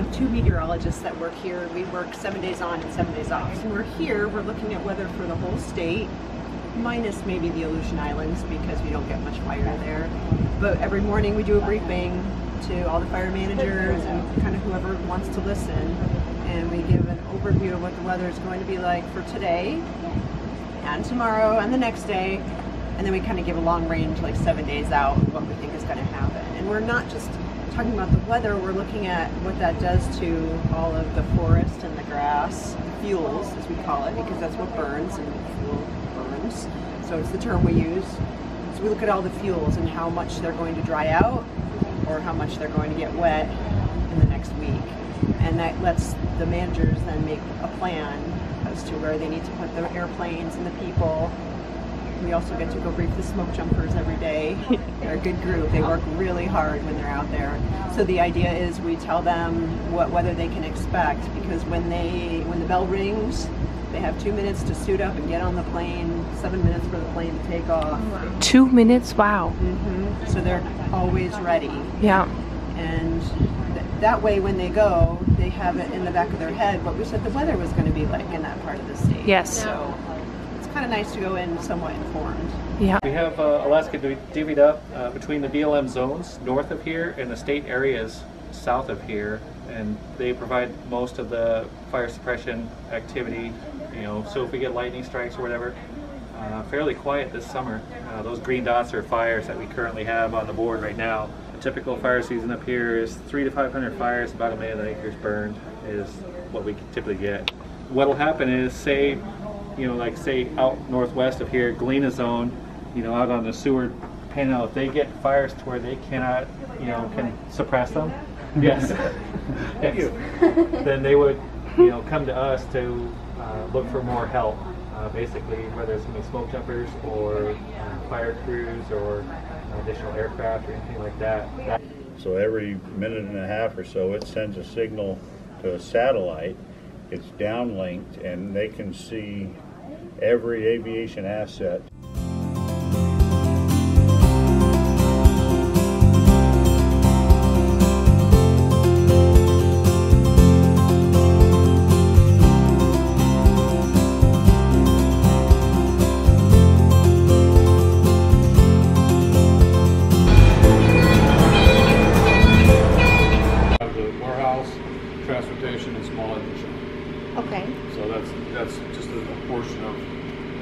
have 2 meteorologists that work here. We work 7 days on and 7 days off. And we're here, we're looking at weather for the whole state, minus maybe the Aleutian Islands because we don't get much fire there. But every morning we do a briefing to all the fire managers and kind of whoever wants to listen. And we give an overview of what the weather is going to be like for today and tomorrow and the next day. And then we kind of give a long range, like 7 days out, what we think is going to happen. And we're not just talking about the weather, we're looking at what that does to all of the forest and the grass, fuels as we call it, because that's what burns and fuel burns. So it's the term we use. So we look at all the fuels and how much they're going to dry out or how much they're going to get wet in the next week. And that lets the managers then make a plan as to where they need to put the airplanes and the people. We also get to go brief the Smokejumpers every day. They're a good group. They work really hard when they're out there. So the idea is we tell them what weather they can expect, because when the bell rings, they have 2 minutes to suit up and get on the plane, 7 minutes for the plane to take off. 2 minutes? Wow. So they're always ready. Yeah. And that way when they go, they have it in the back of their head what we said the weather was going to be like in that part of the state. Yes. So kind of nice to go in somewhat informed. Yeah. We have Alaska divvied up between the BLM zones north of here and the state areas south of here, and they provide most of the fire suppression activity. You know, so if we get lightning strikes or whatever, fairly quiet this summer. Those green dots are fires that we currently have on the board right now. A typical fire season up here is 300 to 500 fires, about 1 million acres burned is what we typically get. What'll happen is, say out northwest of here, Galena zone, out on the Seward Panhandle, if they get fires to where they cannot, can suppress them, yes, thank you, then they would, come to us to look for more help, basically, whether it's going to be Smokejumpers or fire crews or additional aircraft or anything like that. So every minute and a half or so, it sends a signal to a satellite. It's downlinked, and they can see every aviation asset. The warehouse, transportation, and small engine. Okay. So that's just a portion of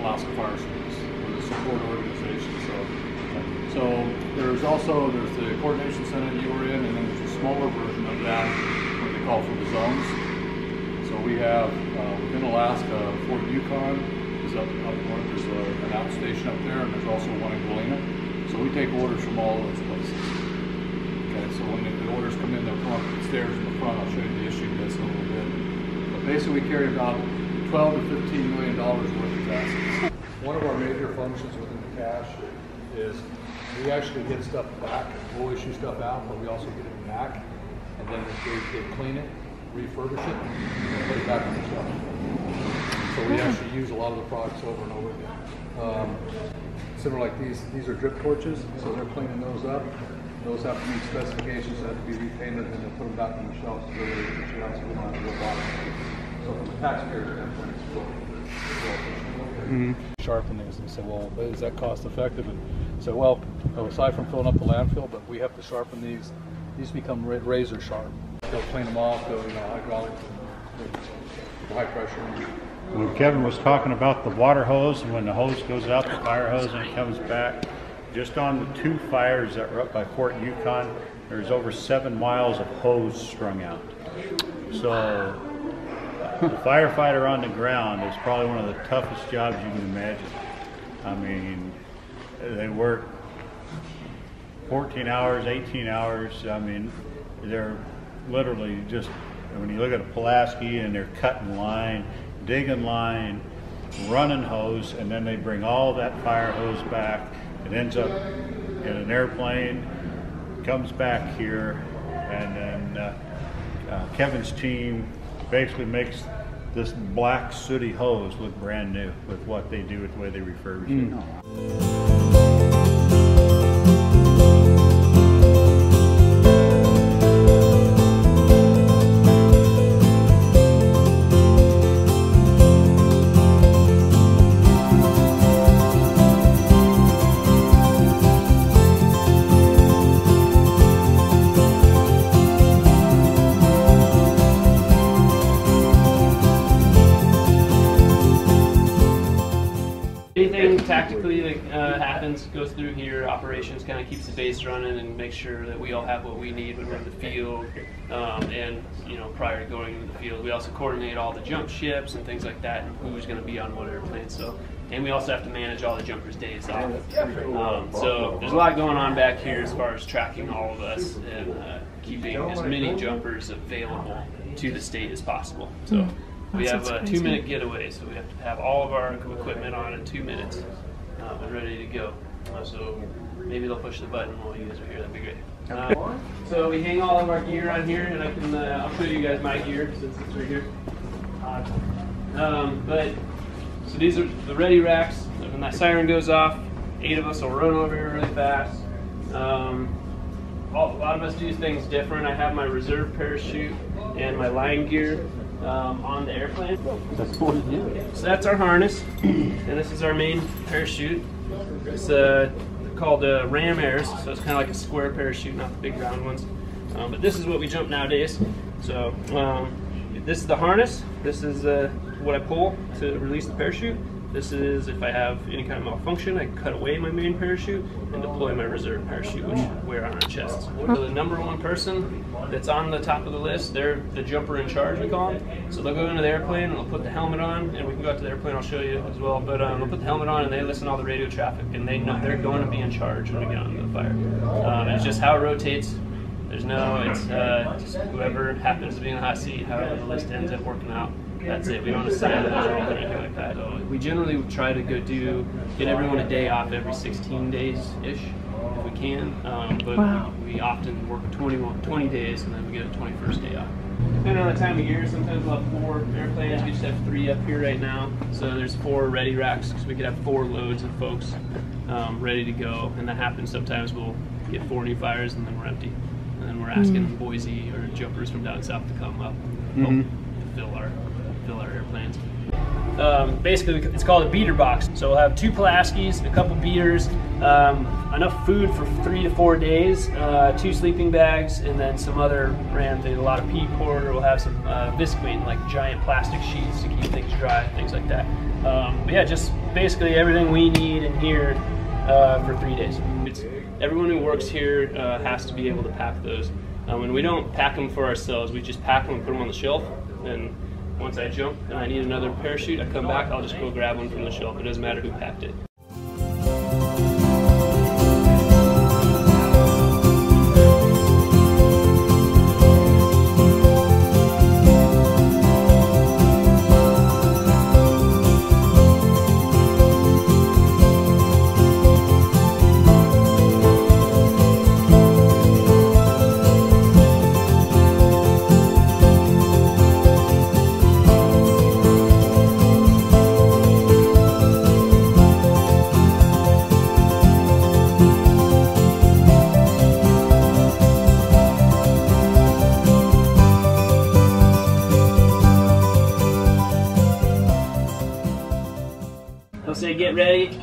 Alaska Fire Service, or the support organization. So there's the coordination center that you were in, and then there's a smaller version of that, what they call for the zones. So we have within Alaska, Fort Yukon is up north. There's an outstation up there, and there's also one in Galena. So we take orders from all those places. Okay, so when the orders come in, they'll come up the stairs in the front. I'll show you the issue list in a little bit. But basically, we carry about $12 to $15 million worth of assets. One of our major functions within the cache is we actually get stuff back. We'll issue stuff out, but we also get it back, and then they clean it, refurbish it, and put it back on the shelf. So we actually use a lot of the products over and over again. Similar like these are drip torches, so they're cleaning those up. Those have to meet specifications, they have to be repainted, and then put them back on the shelves so we don't have to go bottom. So from the taxpayer standpoint, it's well sharpen these and say, well, is that cost effective? And say, well, aside from filling up the landfill, but we have to sharpen these. These become razor sharp. They'll clean them off, they'll hydraulic, high pressure. When Kevin was talking about the water hose, and when the hose goes out, the fire hose, and it comes back, just on the 2 fires that were up by Fort Yukon, there's over 7 miles of hose strung out. So the firefighter on the ground is probably one of the toughest jobs you can imagine. I mean, they work 14 hours, 18 hours. I mean, they're literally just, when you look at a Pulaski and they're cutting line, digging line, running hose, and then they bring all that fire hose back. It ends up in an airplane, comes back here, and then Kevin's team basically makes this black sooty hose look brand new with what they do, with the way they refurbish it. tactically happens, goes through here. Operations kind of keeps the base running and makes sure that we all have what we need when we're in the field. And prior to going into the field, we also coordinate all the jump ships and things like that, and who's going to be on what airplane. So, and we also have to manage all the jumpers' days off. So there's a lot going on back here as far as tracking all of us and keeping as many jumpers available to the state as possible. So we have a 2-minute getaway, so we have to have all of our equipment on in 2 minutes and ready to go. So maybe they'll push the button while you guys are here. That'd be great. So we hang all of our gear on here, and I'll show you guys my gear since it's right here. So these are the ready racks. When that siren goes off, 8 of us will run over here really fast. A lot of us do things different. I have my reserve parachute and my line gear on the airplane. So that's our harness, and this is our main parachute. It's called Ram Airs, so it's kind of like a square parachute, not the big round ones. But this is what we jump nowadays. So this is the harness. This is what I pull to release the parachute. This is if I have any kind of malfunction, I cut away my main parachute and deploy my reserve parachute, which we wear on our chests. So the number 1 person that's on the top of the list, they're the jumper in charge, we call them. So they'll go into the airplane and they'll put the helmet on, and we can go out to the airplane, I'll show you as well. But they'll put the helmet on and they listen to all the radio traffic, and they know they're going to be in charge when we get onto the fire. It's just how it rotates. It's just whoever happens to be in the hot seat, however the list ends up working out. That's it. We don't assign a role or anything like that. So we generally try to get everyone a day off every 16 days-ish if we can. But we often work 20 days and then we get a 21st day off. Depending on the time of year, sometimes we'll have 4 airplanes. We just have 3 up here right now. So there's 4 ready racks because we could have 4 loads of folks ready to go. And that happens sometimes. We'll get 4 new fires and then we're empty. And then we're asking Boise or jumpers from down south to come up to fill our airplanes. Basically, it's called a beater box. So we'll have 2 Pulaskis, a couple beaters, enough food for 3 to 4 days, 2 sleeping bags, and then some other random things. A lot of pea porter. We'll have some visqueen, like giant plastic sheets to keep things dry, things like that. But yeah, just basically everything we need in here for 3 days. Everyone who works here has to be able to pack those. And we don't pack them for ourselves. We just pack them and put them on the shelf. And once I jump and I need another parachute, I come back, I'll just go grab one from the shelf. It doesn't matter who packed it. Say get ready,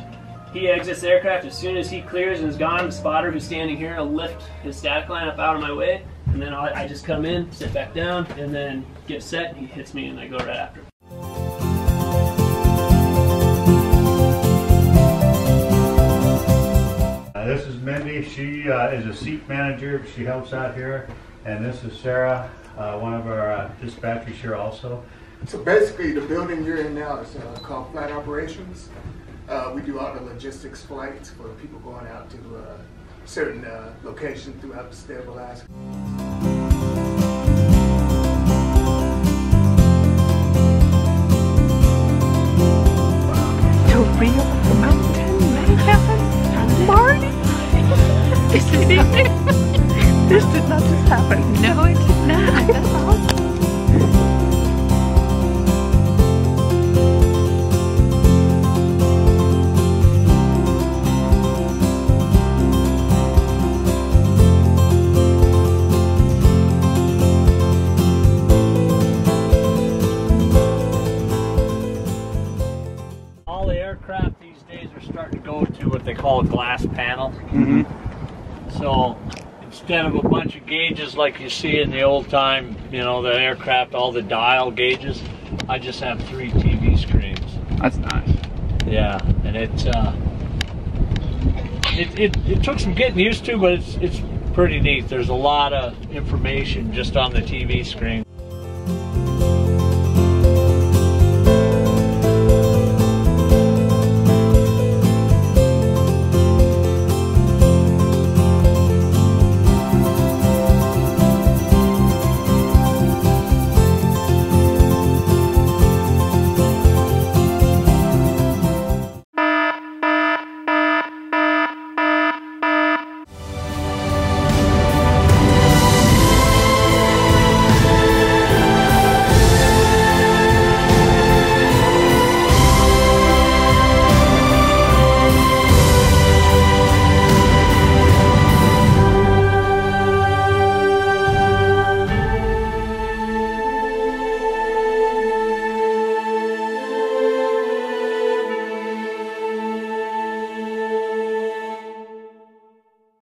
he exits the aircraft. As soon as he clears and is gone, the spotter who's standing here will lift his static line up out of my way, and then I just come in, sit back down, and then get set. He hits me and I go right after him. This is Mindy. She is a seat manager. She helps out here. And this is Sarah, one of our dispatchers here also. So basically, the building you're in now is called Flight Operations. We do all the logistics flights for people going out to certain locations throughout the state of Alaska. The real mountain man, Marty. This did not just happen. No, it did not. That's awesome. Aircraft these days are starting to go to what they call a glass panel. So instead of a bunch of gauges like you see in the old time, the aircraft, all the dial gauges, I just have 3 TV screens. That's nice. Yeah, and it's it took some getting used to, but it's pretty neat. There's a lot of information just on the TV screen.